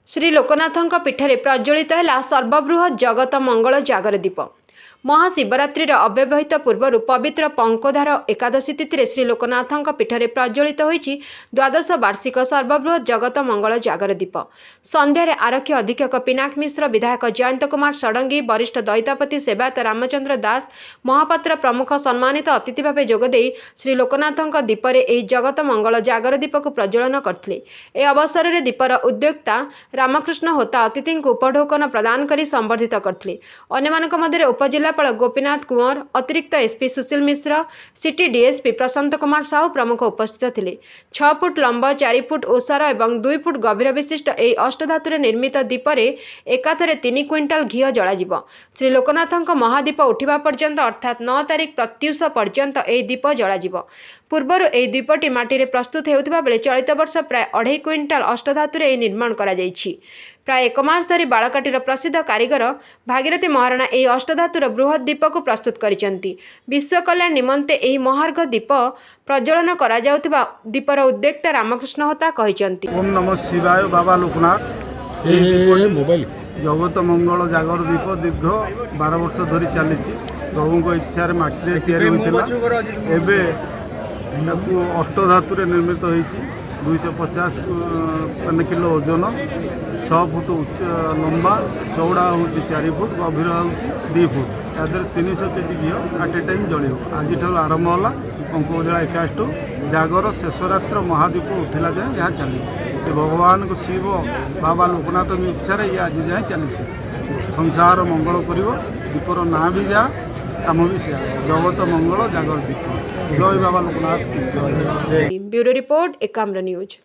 श्री लोकनाथଙ୍କ पीठରେ प्रज्वलित है सर्वबृहत जगत मंगल जागर दीप। महाशिवरात्रि अव्यवहित पूर्व पवित्र पंकोधार एकादशी तिथि श्री लोकनाथଙ୍କ पीठରେ प्रज्वलित होइछि द्वादश वार्षिक सर्वबृहत जगत मंगल जागर दीप। संध्यारे आरक्षी अधीक्षक पिनाक मिश्र, विधायक जयंत कुमार षडंगी, वरिष्ठ दैतापति सेवायत रामचंद्र दास महापात्र प्रमुख सम्मानित अतिथि भाव जोगदे श्री लोकनाथଙ୍କ दीपरे एही जगत मंगल जागर दीप को प्रज्वलन करथिले। ए अवसर में दीपर उद्योक्ता रामकृष्ण होता अतिथि को उपढौकन प्रदान कर संबर्धित करथिले। अन्यमानक मध्य उपजिल्लापाल गोपीनाथ कुंवर, अतिरिक्त एसपी सुशील मिश्र, सिटी डीएसपी प्रशांत कुमार साहू प्रमुख उपस्थित थिले। 6 फुट लंब, 4 फुट ओसार और 2 फुट गभीर विशिष्ट एही अष्टधातुरे निर्मित दीपरे एकाथरे 3 क्विंटाल घी जलाजिब। श्री लोकनाथଙ୍କ महादीप उठिबा पर्यंत अर्थात 9 तारिख प्रत्यूष पर्यंत एही दीप जलाजिब। पूर्वर एही दीपटी माटी प्रस्तुत हेउथिबा बेले चलित वर्ष प्राय 2.5 क्विंटाल अष्टधातुरे निर्माण करा जायछि। प्राय 1 मास धरी बालकाटीर प्रसिद्ध कारीगर भागीरथी महाराणा एही अष्टधातुर बृहत दीप को प्रस्तुत करिसेंती। विश्व कल्याण निमंते एही महार्घ दीप प्रज्वलन करा जाउथिबा दीपर उद्योक्ता रामकृष्ण होता कहिसेंती। ओम नमः शिवाय। बाबा लोकनाथ मोबाइल जगत मंगल जागर दीप दीर्घ 12 वर्ष धरी चली प्रभु इच्छा माटी तैयारी अष्टधातु निर्मित होती 250 किलो ओजन, 6 फुट लंबा, चौड़ा हूँ 4 फुट, गभीर हूँ 2 फुट। तादर 300 केजी घी आट ए टाइम जल। आज आरंभ है पंकोजला एकाष्टु जागर शेष रात्र महादीप उठिला जाए यहाँ चली। भगवान को शिव बाबा लोकनाथ की इच्छा ये आज जाए चली। संसार मंगल कर दीपर ना भी जा कम भी से जगत मंगल जागर दीप। जय Baba Loknath. Bureau report Ekamra news.